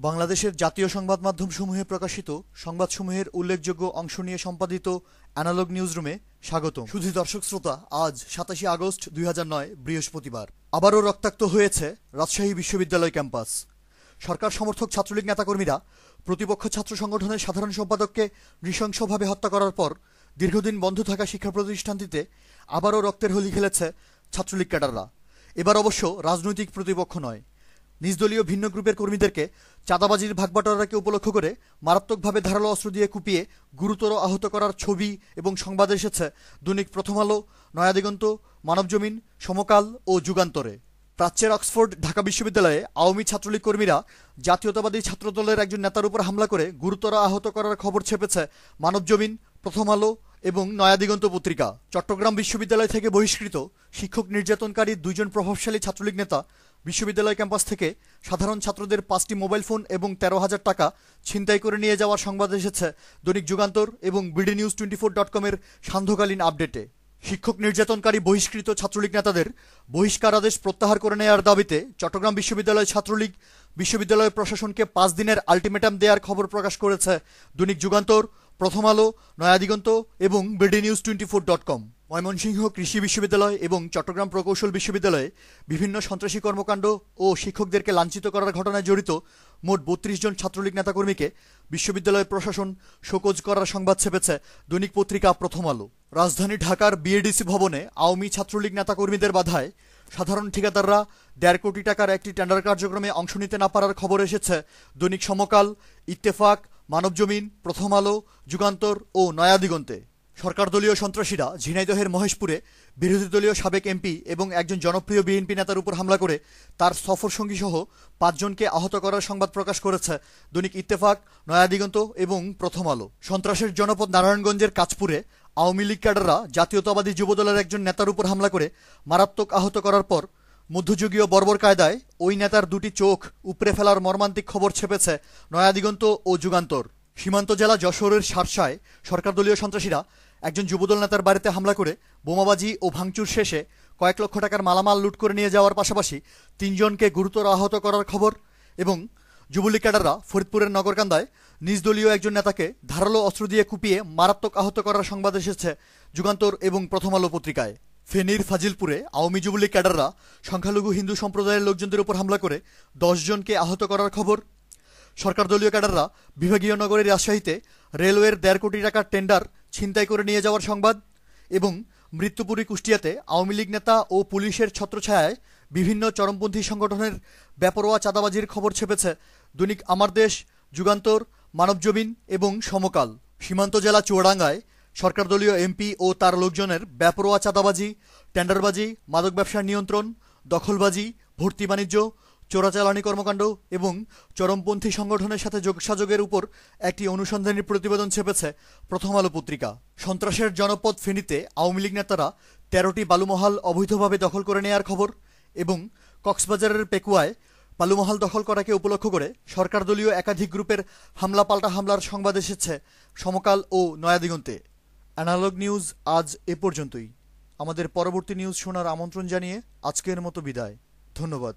বাংলাদেশের জাতীয় সংবাদ মাধ্যমসমূহে প্রকাশিত সংবাদসমূহের উল্লেখযোগ্য অংশ নিয়ে সম্পাদিত অ্যানালগ নিউজরুমে স্বাগতম। শুধু দর্শক শ্রোতা, আজ ২৭ আগস্ট ২০০৯ বৃহস্পতিবার। আবারও রক্তাক্ত হয়েছে রাজশাহী বিশ্ববিদ্যালয় ক্যাম্পাস। সরকার সমর্থক ছাত্রলীগ নেতাকর্মীরা প্রতিপক্ষ ছাত্র সংগঠনের সাধারণ সম্পাদককে নৃশংসভাবে হত্যা করার পর দীর্ঘদিন বন্ধ থাকা শিক্ষা প্রতিষ্ঠানটিতে আবারও রক্তের হোলি খেলেছে ছাত্রলীগ ক্যাডাররা। এবার অবশ্য রাজনৈতিক প্রতিপক্ষ নয়, নিজ দলীয় ভিন্ন গ্রুপের কর্মীদেরকে চাঁদাবাজির ভাগবাটোয়ারাকে উপলক্ষ করে মারাত্মকভাবে ধারালো অস্ত্র দিয়ে কুপিয়ে গুরুতর আহত করার ছবি এবং সংবাদ এসেছে দৈনিক প্রথম আলো, নয়াদিগন্ত, মানবজমিন, সমকাল ও যুগান্তরে। প্রাচ্যের অক্সফোর্ড ঢাকা বিশ্ববিদ্যালয়ে আওয়ামী ছাত্রলীগ কর্মীরা জাতীয়তাবাদী ছাত্রদলের একজন নেতার উপর হামলা করে গুরুতর আহত করার খবর ছেপেছে মানবজমিন, প্রথম আলো এবং নয়াদিগন্ত পত্রিকা। চট্টগ্রাম বিশ্ববিদ্যালয় থেকে বহিষ্কৃত শিক্ষক নির্যাতনকারী দুইজন প্রভাবশালী ছাত্রলীগ নেতা বিশ্ববিদ্যালয় ক্যাম্পাস থেকে সাধারণ ছাত্রদের ৫টি মোবাইল ফোন এবং ১৩,০০০ টাকা ছিনতাই করে নিয়ে যাওয়ার সংবাদ এসেছে দৈনিক যুগান্তর এবং bdnews24.com-এর সান্ধ্যকালীন আপডেটে। শিক্ষক নির্যাতনকারী বহিষ্কৃত ছাত্রলীগ নেতাদের বহিষ্কার আদেশ প্রত্যাহার করে নেওয়ার দাবিতে চট্টগ্রাম বিশ্ববিদ্যালয় ছাত্রলীগ বিশ্ববিদ্যালয় প্রশাসনকে ৫ দিনের আলটিমেটাম দেওয়ার খবর প্রকাশ করেছে দৈনিক যুগান্তর, প্রথম আলো, নয়াদিগন্ত এবং bdnews24.com। ময়মনসিংহ কৃষি বিশ্ববিদ্যালয় এবং চট্টগ্রাম প্রকৌশল বিশ্ববিদ্যালয়ে বিভিন্ন সন্ত্রাসী কর্মকাণ্ড ও শিক্ষকদেরকে লাঞ্ছিত করার ঘটনায় জড়িত মোট ৩২ জন ছাত্রলীগ নেতাকর্মীকে বিশ্ববিদ্যালয় প্রশাসন শোকজ করার সংবাদ ছেপেছে দৈনিক পত্রিকা প্রথম আলো। রাজধানী ঢাকার বিএডিসি ভবনে আওয়ামী ছাত্রলীগ নেতাকর্মীদের বাধায় সাধারণ ঠিকাদাররা ১.৫ কোটি টাকার একটি টেন্ডার কার্যক্রমে অংশ নিতে না পারার খবর এসেছে দৈনিক সমকাল, ইত্তেফাক, মানবজমিন, প্রথম আলো, যুগান্তর ও নয়াদিগন্তে। সরকার দলীয় সন্ত্রাসীরা ঝিনাইদহের মহেশপুরে বিরোধী দলীয় সাবেক এমপি এবং একজন জনপ্রিয় বিএনপি নেতার উপর হামলা করে তার সফরসঙ্গী সহ ৫ জনকে আহত করার সংবাদ প্রকাশ করেছে দৈনিক ইত্তেফাক, নয়াদিগন্ত এবং প্রথম আলো। সন্ত্রাসের জনপদ নারায়ণগঞ্জের কাঁচপুরে আওয়ামী লীগ ক্যাডাররা জাতীয়তাবাদী যুবদলের একজন নেতার উপর হামলা করে মারাত্মক আহত করার পর মধ্যযুগীয় বর্বর কায়দায় ওই নেতার দুটি চোখ উপড়ে ফেলার মর্মান্তিক খবর ছেপেছে নয়াদিগন্ত ও যুগান্তর। সীমান্ত জেলা যশোরের শার্শায় সরকার দলীয় সন্ত্রাসীরা একজন যুবদল নেতার বাড়িতে হামলা করে বোমাবাজি ও ভাঙচুর শেষে কয়েক লক্ষ টাকার মালামাল লুট করে নিয়ে যাওয়ার পাশাপাশি ৩ জনকে গুরুতর আহত করার খবর এবং যুবলীগ ক্যাডাররা ফরিদপুরের নগরকান্দায় নিজ দলীয় একজন নেতাকে ধারালো অস্ত্র দিয়ে কুপিয়ে মারাত্মক আহত করার সংবাদ এসেছে যুগান্তর এবং প্রথম আলো পত্রিকায়। ফেনীর ফাজিলপুরে আওয়ামী যুবলীগ ক্যাডাররা সংখ্যালঘু হিন্দু সম্প্রদায়ের লোকজনদের উপর হামলা করে ১০ জনকে আহত করার খবর। সরকার দলীয় ক্যাডাররা বিভাগীয় নগরীর রাজশাহীতে রেলওয়ের ১.৫ কোটি টাকার টেন্ডার ছিনতাই করে নিয়ে যাওয়ার সংবাদ এবং মৃত্যুপুরী কুষ্টিয়াতে আওয়ামী লীগ নেতা ও পুলিশের ছত্রছায়ায় বিভিন্ন চরমপন্থী সংগঠনের বেপরোয়া চাঁদাবাজির খবর ছেপেছে দৈনিক আমার দেশ, যুগান্তর, মানবজমিন এবং সমকাল। সীমান্ত জেলা চুয়াডাঙ্গায় সরকার দলীয় এমপি ও তার লোকজনের বেপরোয়া চাঁদাবাজি, টেন্ডারবাজি, মাদক ব্যবসার নিয়ন্ত্রণ, দখলবাজি, ভর্তি বাণিজ্য, চোরাচালানি কর্মকাণ্ড এবং চরমপন্থী সংগঠনের সাথে যোগসাযোগের উপর একটি অনুসন্ধানী প্রতিবেদন ছেপেছে প্রথম আলো পত্রিকা। সন্ত্রাসের জনপদ ফেনীতে আওয়ামী লীগ নেতারা ১৩টি বালুমহাল অবৈধভাবে দখল করে নেওয়ার খবর এবং কক্সবাজারের পেকুয়ায় বালুমহাল দখল করাকে উপলক্ষ করে সরকার দলীয় একাধিক গ্রুপের হামলা পাল্টা হামলার সংবাদ এসেছে সমকাল ও নয়াদিগন্তে। অ্যানালগ নিউজ আজ এ পর্যন্তই। আমাদের পরবর্তী নিউজ শোনার আমন্ত্রণ জানিয়ে আজকের মতো বিদায়। ধন্যবাদ।